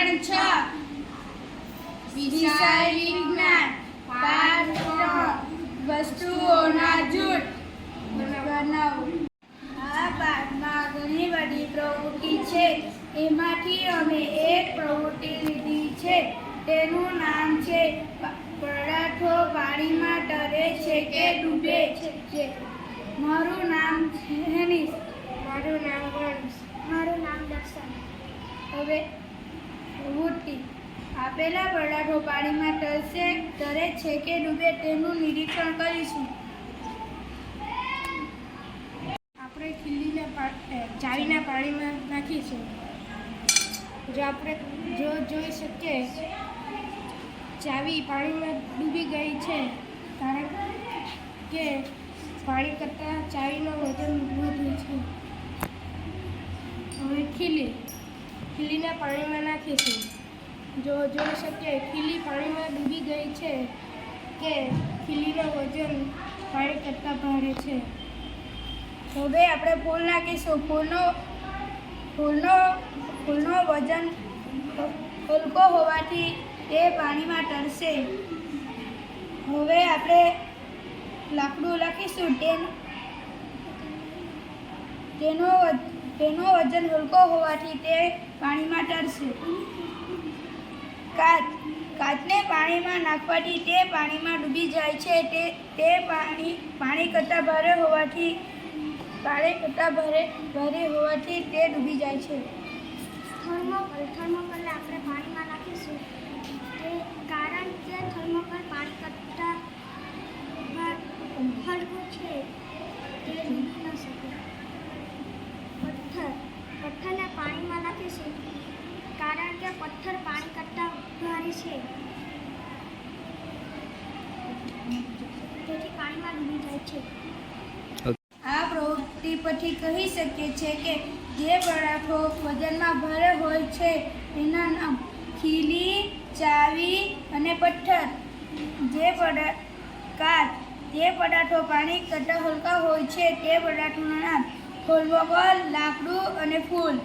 ધોરણ 6 વિષય વિજ્ઞાન પાઠ 3 વસ્તુઓના જૂથ બનાવો। આ પાઠમાં ઘણી બધી પ્રવૃત્તિ છે। એમાંથી અમે એક પ્રવૃત્તિ લીધી છે, તેનું નામ છે પદાર્થો પાણીમાં તરે છે કે ડૂબે છે। મારું નામ હેનિસ। મારું નામ વંશ। મારું નામ દર્શન। હવે પ્રવૃત્તિ આપેલા પદાર્થો પાણીમાં તરે છે કે ડૂબે તેનું નિરીક્ષણ કરીશું। આપણે ખીલીને ચાવીના પાણીમાં નાખીશું। જો આપણે જોઈ શકીએ ચાવી પાણીમાં ડૂબી ગઈ છે, કારણ કે પાણી કરતાં ચાવીનું વજન વધુ છે। હવે ખીલીને પાણીમાં નાખીશું। જો જોઈ શકીએ ખીલી પાણીમાં ડૂબી ગઈ છે કે ખીલીનું વજન પાણી કરતાં ભારે છે। હવે આપણે ફૂલ નાખીશું। ફૂલનો વજન હલકો હોવાથી તે પાણીમાં તરશે। હવે આપણે લાકડું નાખીશું। તેનો વજન હલકો હોવાથી તે પાણીમાં તરશે। કાચને પાણીમાં નાખવાથી તે પાણીમાં ડૂબી જાય છે। તે પાણી કરતાં ભારે હોવાથી તે ડૂબી જાય છે। થર્મોકોલને આપણે પાણીમાં નાખીશું, કારણ કે થર્મોકોલ પાણી કરતાં હલકું છે, તે ડૂબી ન શકે। પથ્થરને પાણીમાં નાખીશું, કારણ કે પથ્થર પાણી કરતાં ભારે છે, તેથી પાણીમાં ડૂબી જાય છે। આ પ્રવૃત્તિ પરથી કહી શકીએ છીએ કે જે પદાર્થો વજનમાં ભારે હોય છે તેના નામ ખીલી, ચાવી અને પથ્થર। જે પદાર્થો પાણી કરતાં હલકા હોય છે તે પદાર્થોના નામ થર્મોકોલ, લાકડું અને ફૂલ।